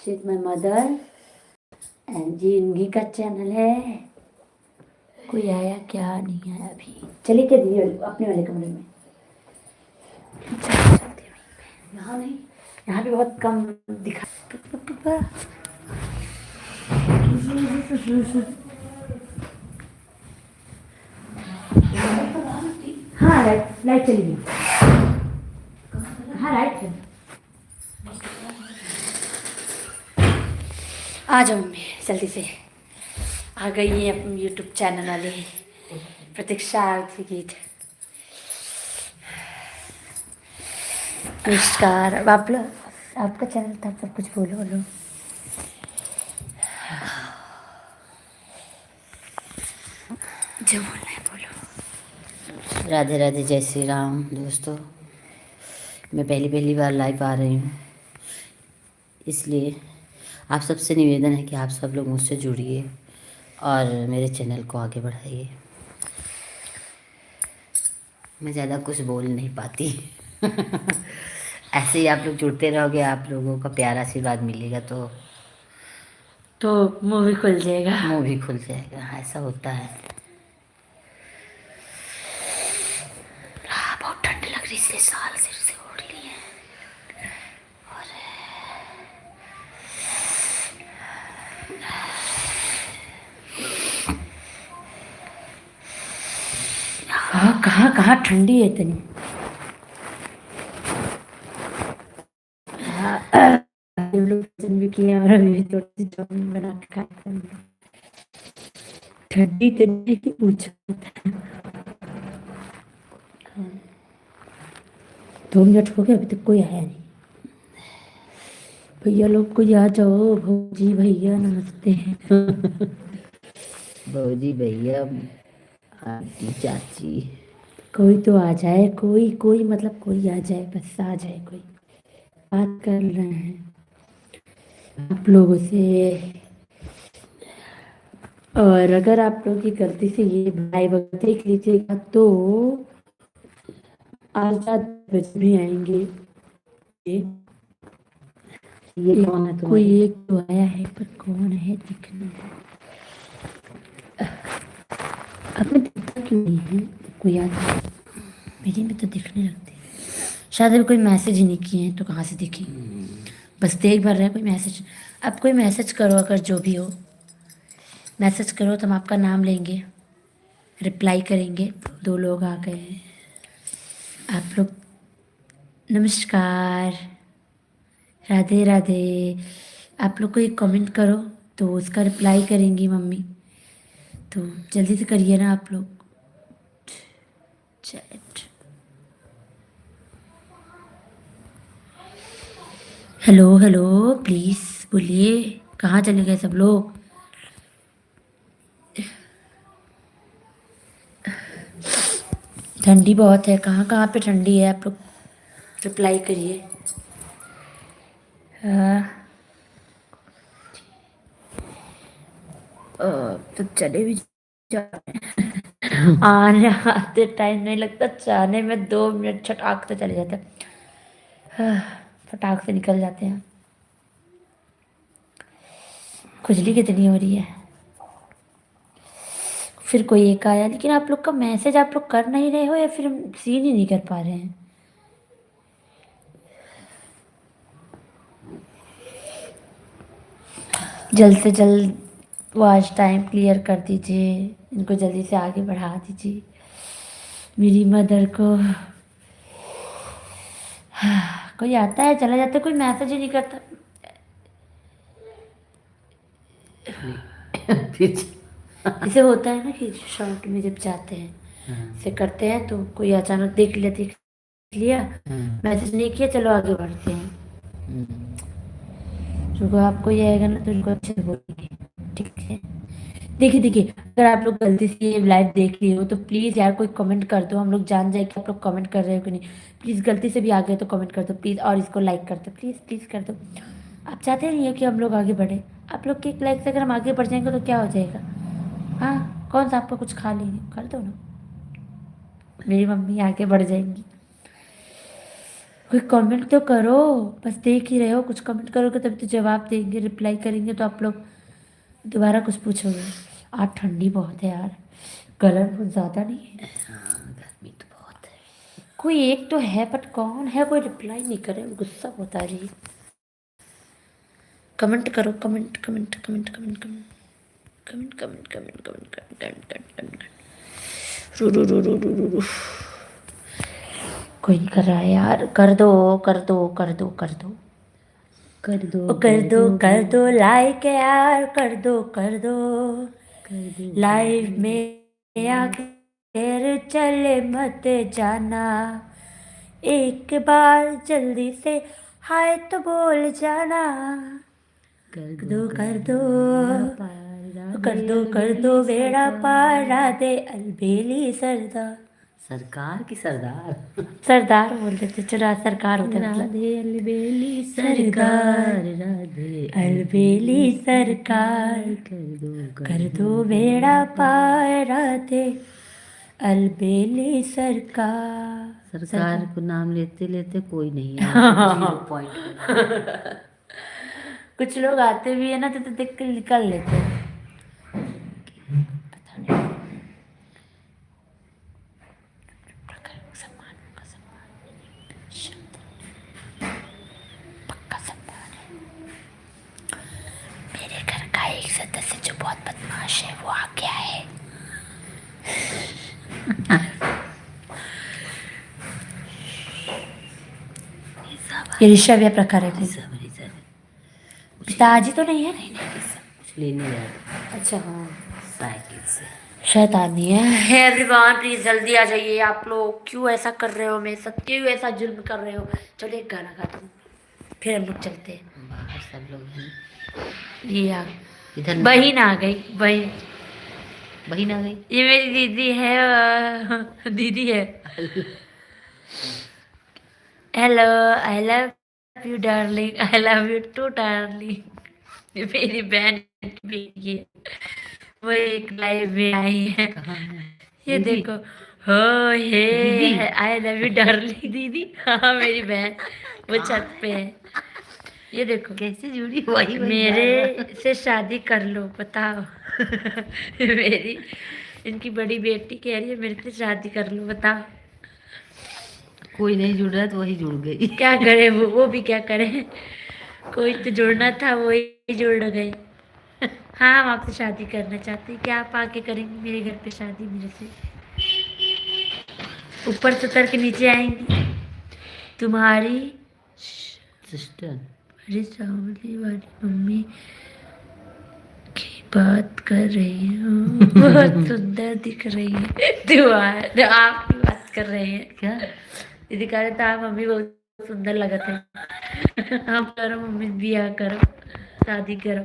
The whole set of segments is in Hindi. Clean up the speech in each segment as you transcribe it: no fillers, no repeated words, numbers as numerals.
She is my mother and जी इनकी का चैनल है। कोई आया क्या? नहीं आया अभी। चलिए क्या दीदी अपने वाले कमरे में चलते हैं। यहाँ नहीं, यहाँ पे बहुत कम दिखा। हाँ लाइट लाइट चली गई। हाँ लाइट चली। आ जाओ मम्मी जल्दी से। आ गई है अपने यूट्यूब चैनल वाले प्रतीक्षा आरती गीत। नमस्कार। अब आप लोग आपका चैनल था, सब कुछ बोलो बोलो। जो बोलना है बोलो। राधे राधे, जय श्री राम। दोस्तों, मैं पहली बार लाइव आ रही हूँ, इसलिए आप सबसे निवेदन है कि आप सब लोग मुझसे जुड़िए और मेरे चैनल को आगे बढ़ाइए। मैं ज़्यादा कुछ बोल नहीं पाती ऐसे ही आप लोग जुड़ते रहोगे, आप लोगों का प्यार आशीर्वाद मिलेगा तो मुंह भी खुल जाएगा। मुंह भी खुल जाएगा। ऐसा होता है। बहुत ठंड लग रही इसलिए साल सिर से ओढ़ ली है। हाँ कहाँ कहाँ ठंडी है इतनी। हम लोग भोजन भी किए और अभी भी थोड़ी सी चाउमीन बना के खाए थे हम लोग। ठंडी इतनी कि पूछो। 2 मिनट हो गए अभी तक कोई आया नहीं। भैया लोग को आ जाओ। भौजी भैया नमस्ते। भौजी भैया आंटी चाची कोई तो आ जाए, कोई कोई मतलब कोई आ जाए, बस आ जाए कोई। बात कर रहे हैं आप लोगों से। और अगर आप लोग की गलती से ये भाई वगैरह देख लीजिएगा तो आज रात बज भी आएंगे। ये कौन है कोई तुम्हारी? एक तो आया है पर कौन है दिखने। अब मैं दिखता क्यों नहीं है? कोई याद है मेरे में तो दिखने लगते हैं। शायद अभी कोई मैसेज ही नहीं किए हैं तो कहाँ से दिखे। बस देख भर रहे हैं कोई मैसेज। अब कोई मैसेज करो, अगर जो भी हो मैसेज करो तो हम आपका नाम लेंगे, रिप्लाई करेंगे। 2 लोग आ गए हैं। आप लोग नमस्कार, राधे राधे। आप लोग को एक कमेंट करो तो उसका रिप्लाई करेंगी मम्मी, तो जल्दी से करिए ना आप लोग चैट। हेलो हेलो प्लीज बोलिए, कहाँ चले गए सब लोग? ठंडी बहुत है। कहाँ कहाँ पे ठंडी है? आप लोग रिप्लाई करिए। तो चले भी आने आते टाइम नहीं लगता, जाने में 2 मिनट छटाक से चले जाते हैं। फटाक से निकल जाते हैं। खुजली कितनी हो रही है। फिर कोई एक आया, लेकिन आप लोग का मैसेज आप लोग कर नहीं रहे हो या फिर हम सीन ही नहीं कर पा रहे हैं। जल्द से जल्द वॉच टाइम क्लियर कर दीजिए, इनको जल्दी से आगे बढ़ा दीजिए मेरी मदर को। कोई आता है चला जाता है, कोई मैसेज ही नहीं करता। फिर जैसे होता है ना कि शॉर्ट में जब जाते हैं से करते हैं तो कोई अचानक देख लिया मैसेज नहीं किया, चलो आगे बढ़ते हैं। जो आपको ये आएगा ना तो उनको अच्छे से बोलेंगे, ठीक है। देखिए देखिए, अगर आप लोग गलती से ये लाइव देख लिए हो तो प्लीज़ यार कोई कमेंट कर दो, हम लोग जान जाए कि आप लोग कमेंट कर रहे हो कि नहीं। प्लीज़ गलती से भी आ गए तो कमेंट कर दो प्लीज़, और इसको लाइक कर दो प्लीज़ प्लीज़ कर दो। आप चाहते नहीं हो कि हम लोग आगे बढ़े? आप लोग के एक लाइक से अगर हम आगे बढ़ जाएंगे तो क्या हो जाएगा? हाँ कौन सा आपका कुछ खा लेंगे, कर दो ना, मेरी मम्मी आगे बढ़ जाएंगी। कोई कमेंट तो करो, बस देख ही रहे हो, कुछ कमेंट करोगे तभी तो जवाब देंगे, रिप्लाई करेंगे तो आप लोग दोबारा कुछ पूछोगे। आज ठंडी बहुत है यार, कलर कुछ ज्यादा नहीं है। हाँ गर्मी तो बहुत है। कोई एक तो है, बट कौन है, कोई रिप्लाई नहीं करे, गुस्सा होता है जी। कमेंट करो, comment comment comment comment comment comment comment comment comment comment comment comment रू रू रू रू रू रू रू। कोई नहीं कर रहा है यार, कर दो कर दो कर दो कर दो कर दो ओ कर दो कर दो लाइक यार, कर दो कर दो कर दो लाइव में आकर चले मत जाना, एक बार जल्दी से हाय तो बोल जाना। कर दो कर दो बेड़ा पार राधे अलबेली सरदार। सरकार की सरदार। सरदार बोल देते, चलो आज सरकार होते हैं मतलब। राधे अलबेली सरकार, राधे अलबेली सरकार, कर दो बेड़ा पार राधे अलबेली सरकार। सरकार को नाम लेते लेते कोई नहीं है। 0 पॉइंट। कुछ लोग आते भी है ना तो देख के निकल लेते हैं। पता नहीं। पक्का सम्मान है। मेरे घर का एक सदस्य जो बहुत बदमाश है वो आ गया है। ये ऋषभ या प्रकार है कोई? पिताजी तो नहीं है? कुछ लेने गया अच्छा हाँ, साइकिल से। शैतानी है। एवरीवन प्लीज जल्दी आ जाइए, आप लोग क्यों ऐसा कर रहे हो, मेरे साथ क्यों ऐसा जुल्म कर रहे हो। चलो एक गाना गाता हूँ फिर हम लोग चलते हैं। बाहर सब लोग हैं। ये आ इधर बहन आ गई, बहन बहन आ गई। ये मेरी दीदी है, दीदी है। Hello, I love you darling, I love you too darling. ये मेरी बहन भी है, वो एक लाइव में आई है। कहाँ है? ये दीदी? देखो, हो दीदी? हे आई लव यू डार्लिंग दीदी। हाँ मेरी बहन वो छत पे है। ये देखो कैसे जुड़ी वही मेरे से शादी कर लो, बताओ। मेरी इनकी बड़ी बेटी कह रही है मेरे से शादी कर लो, बताओ। कोई नहीं जुड़ रहा तो वही जुड़ गई। क्या करे वो भी क्या करे, कोई तो जुड़ना था वही जुड़ गई। हाँ हम आपसे शादी करना चाहते हैं, क्या आप आके करेंगे मेरे घर पे शादी मेरे से? ऊपर से उतर के नीचे आएंगी तुम्हारी सिस्टर अरे सावली वाली मम्मी की बात कर रही हूँ, बहुत सुंदर दिख रही है। तो आपकी बात कर रहे हैं क्या? दीदी कह रहे थे आप मम्मी बहुत सुंदर लगत है। आप करो मम्मी बियाह करो, शादी करो।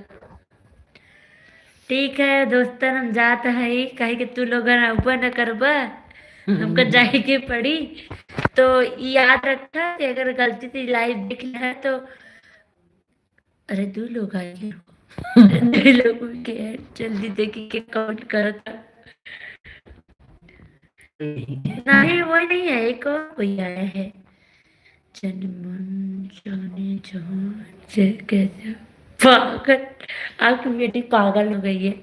ठीक है दोस्तन हम जात है, कहे कि तू लोग ऊपर न करबा, हमको जाए के पड़ी। तो याद रखा कि अगर गलती से लाइव देख लिया है तो अरे 2 लोग आए हैं। 2 लोगों के हैं, जल्दी देखिए कि काउंट करो तो। नहीं वो नहीं है, एक और कोई आया है। जनमन जाने जहां से कैसे पागल, आपकी बेटी पागल हो गई है।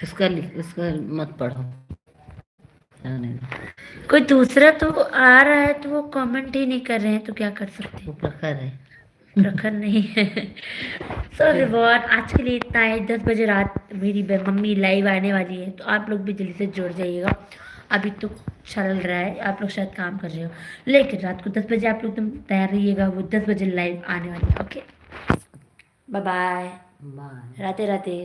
उसका मत पढ़ो। कोई दूसरा तो आ रहा है तो वो कमेंट ही नहीं कर रहे हैं, तो क्या कर सकते हैं। वो प्रखर है। प्रखर नहीं है। सो एवरीवन आज के लिए इतना है। 10 बजे रात मेरी मम्मी लाइव आने वाली है, तो आप लोग भी जल्दी से जुड़ जाइएगा। अभी तो चल रहा है, आप लोग शायद काम कर रहे हो, लेकिन रात को 10 बजे आप लोग एकदम तैयार रहिएगा, वो 10 बजे लाइव आने वाली है। Okay bye bye, bye. Radhe Radhe.